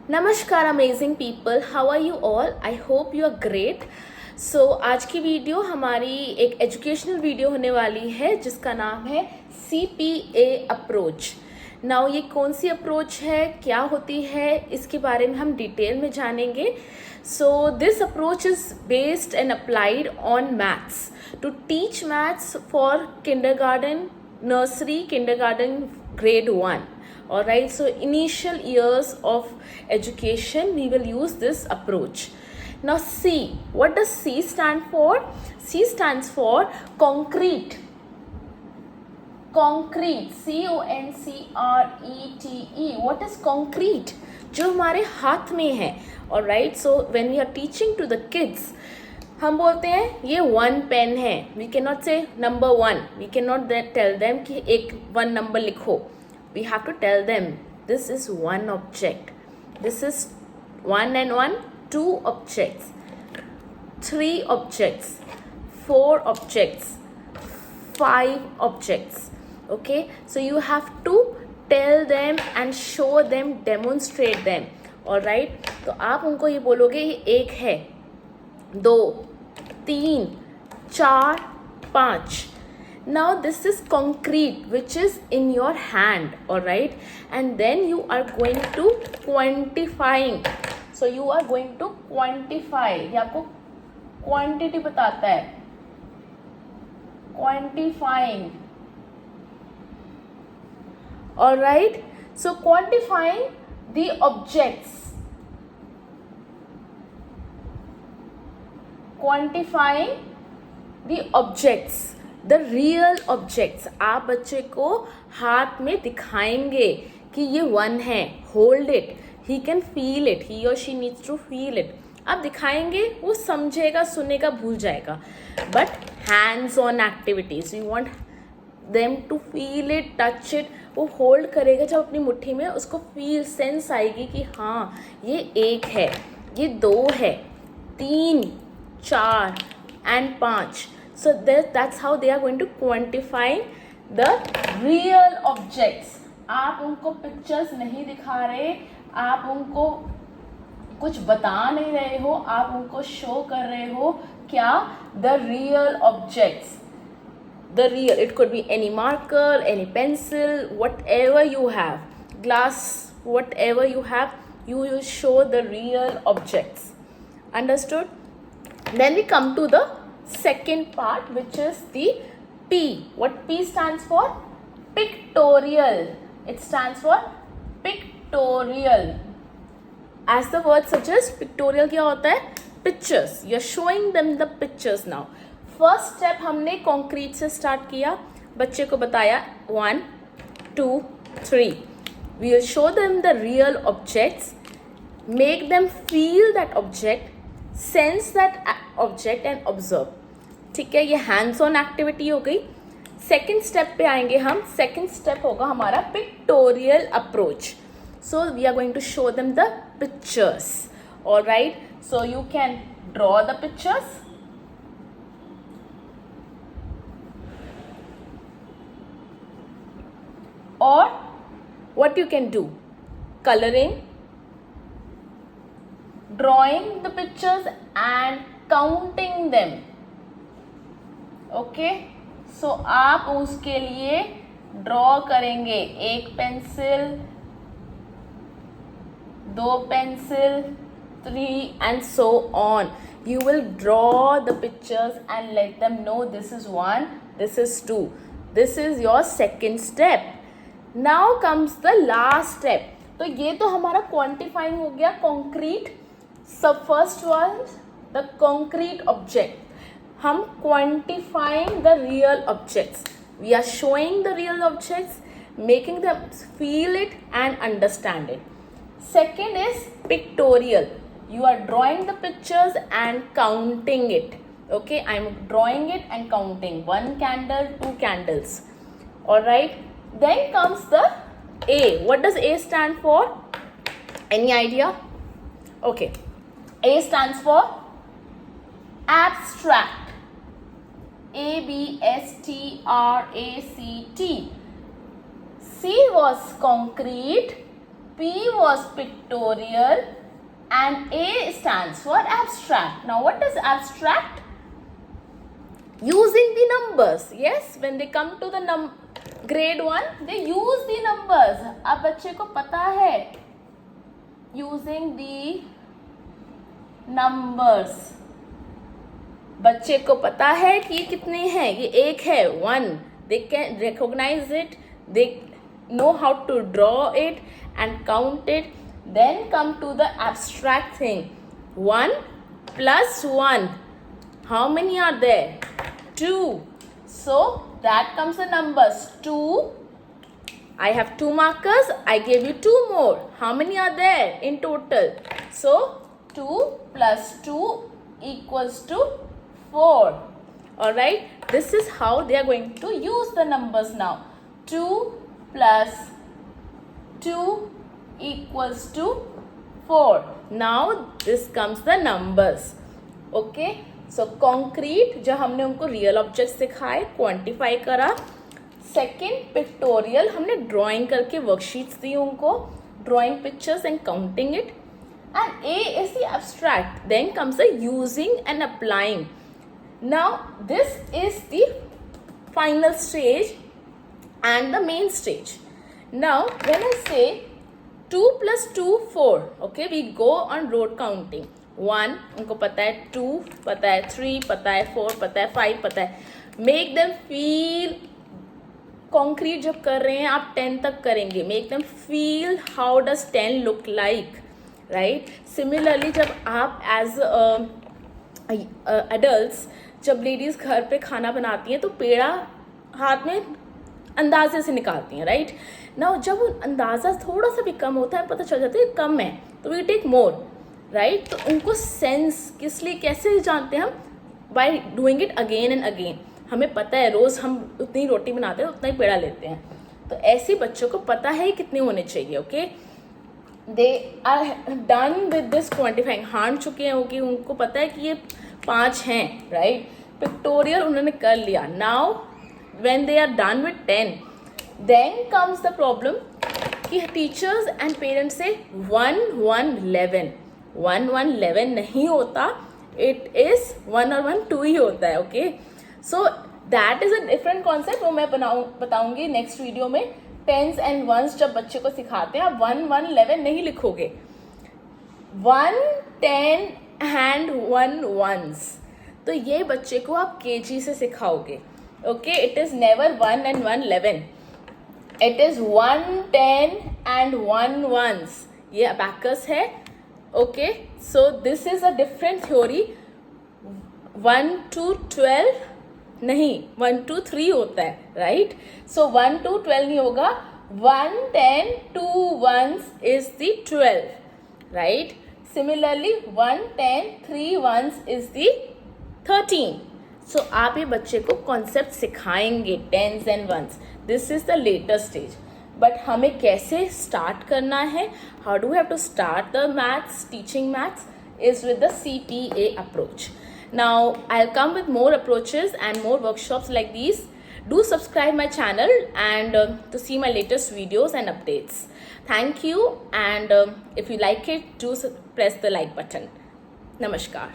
नमस्कार amazing people, how are you all? I hope you are great. So आज की video हमारी एक एजुकेशनल वीडियो होने वाली है जिसका नाम है CPA अप्रोच। नाउ ये कौन सी अप्रोच है, क्या होती है, इसके बारे में हम डिटेल में जानेंगे। So this approach is based and applied on maths to teach maths for kindergarten, nursery, kindergarten, grade 1. All right, so initial years of education we will use this approach. Now C, what does C stand for? C stands for concrete. Concrete, CONCRETE. What is concrete? जो हमारे हाथ में है. All right, so when we are teaching to the kids, हम बोलते हैं ये 1 pen है. We cannot say number 1. We cannot tell them कि एक 1 number लिखो. We have to tell them this is one object. This is 1 and 1, 2 objects, 3 objects, 4 objects, 5 objects. Okay, so you have to tell them and show them, demonstrate them. All right, तो आप उनको ये बोलोगे ये 1 है, 2, 3, 4, 5. Now this is concrete which is in your hand, all right, and then you are going to quantifying. So you are going to quantify. ये आपको quantity बताता है, quantifying. All right, so quantifying the objects, quantifying the objects, the real objects. आप बच्चे को हाथ में दिखाएंगे कि ये 1 है, hold it, he can feel it, he और she needs to feel it. आप दिखाएंगे, वो समझेगा, सुनेगा, भूल जाएगा. But hands on activities, we want them to feel it, touch it. वो होल्ड करेगा जब अपनी मुट्ठी में, उसको फील, सेंस आएगी कि हाँ ये 1 है, ये 2 है, 3, 4 and 5. So that's how they are going to quantify the real objects. आप उनको पिक्चर्स नहीं दिखा रहे, आप उनको कुछ बता नहीं रहे हो, आप उनको शो कर रहे हो क्या? The real objects. The real, it could be any marker, any pencil, whatever you have, glass, whatever you have, you will show the real objects. Understood? Then we come to the second part, which is the P. What P stands for? Pictorial. It stands for pictorial. As the word suggests, pictorial क्या होता है? Pictures. You're showing them the pictures now. First step हमने concrete से start किया, बच्चे को बताया 1, 2, 3. We will show them the real objects, make them feel that object, sense that object and observe. ठीक है, ये हैंड्स ऑन एक्टिविटी हो गई. सेकेंड स्टेप पे आएंगे हम. सेकेंड स्टेप होगा हमारा pictorial approach. So we are going to show them the pictures. All right, so you can draw the pictures. और what you can do, coloring, drawing the pictures and counting them. Okay, so आप उसके लिए draw करेंगे 1 pencil, 2 pencil, 3 and so on. You will draw the pictures and let them know this is 1, this is 2. This is your second step. Now comes the last step. तो ये तो हमारा quantifying हो गया, concrete. So first one, the concrete object. हम quantifying the real objects. We are showing the real objects, making them feel it and understand it. Second is pictorial. You are drawing the pictures and counting it. Okay, I am drawing it and counting 1 candle, 2 candles. All right. Then comes the A. What does A stand for? Any idea? Okay. A stands for abstract. ABSTRACT. C was concrete. P was pictorial and A stands for abstract. Now what is abstract? Using the numbers. Yes, when they come to the grade 1 they use the numbers. अब बच्चे को पता है using the numbers. बच्चे को पता है कि ये कितने हैं, ये एक है 1. They can recognize it, they know how to draw it and count it. Then come to the abstract thing. 1 plus 1. How many are there? 2. So that comes the numbers. 2. I have 2 markers. I gave you 2 more. How many are there in total? So 2 plus 2 equals to 4. Alright. This is how they are going to use the numbers now. 2 plus 2 equals to 4. Now this comes the numbers. Okay. So concrete जब हमने उनको real objects दिखाए, quantify करा. Second pictorial हमने drawing करके worksheets दी उनको, drawing pictures and counting it. And A is the abstract. Then comes the using and applying. Now this is the final stage and the main stage. Now when I say 2 plus 2 4, okay, we go on road counting. 1 उनको पता है, 2 पता है, 3 पता है, 4 पता है, 5 पता है. Make them feel concrete. जब कर रहे हैं आप 10 तक करेंगे. Make them feel how does 10 look like, right? Similarly जब आप as adults, जब लेडीज़ घर पे खाना बनाती हैं तो पेड़ा हाथ में अंदाजे से निकालती हैं, राइट? नाउ जब अंदाज़ा थोड़ा सा भी कम होता है, पता चल जाता है कम है, तो वी टेक मोर, राइट? तो उनको सेंस किस लिए कैसे जानते हैं हम? By doing it again and again. हमें पता है रोज़ हम उतनी रोटी बनाते हैं उतना ही पेड़ा लेते हैं. तो ऐसे बच्चों को पता है कितने होने चाहिए. Okay, they are done with this quantifying. हार चुके हैं कि उनको पता है कि ये 5 हैं, राइट? पिक्टोरियल उन्होंने कर लिया. Now when they are done with 10, then comes the problem कि teachers and parents say 1 1 11. 1 1 11 नहीं होता, it is 1 और 1 2 ही होता है. Okay, so that is a different concept. वो मैं बताऊंगी नेक्स्ट वीडियो में. टेंस एंड वंस जब बच्चे को सिखाते हैं, आप 1 1 11 नहीं लिखोगे. 1 10 and 1 ones. तो ये बच्चे को आप केजी से सिखाओगे. Okay, it is never 1 and 1 11. It is 1 10 and 1 ones. ये अबैकस है. Okay, so this is a different theory. 1 to 12 नहीं, 1 to 3 होता है, राइट? सो 1 to 12 नहीं होगा. 1 10 2 ones is the 12, right? Similarly 1 10 3 ones is the 13. सो आप ये बच्चे को कॉन्सेप्ट सिखाएंगे tens and ones. This is the later stage. But हमें कैसे स्टार्ट करना है, how do have to start the maths, teaching maths is with the CTA approach. Now I'll come with more approaches and more workshops like these. Do subscribe my channel and to see my latest videos and updates. Thank you, and if you like it, do press the like button. Namaskar.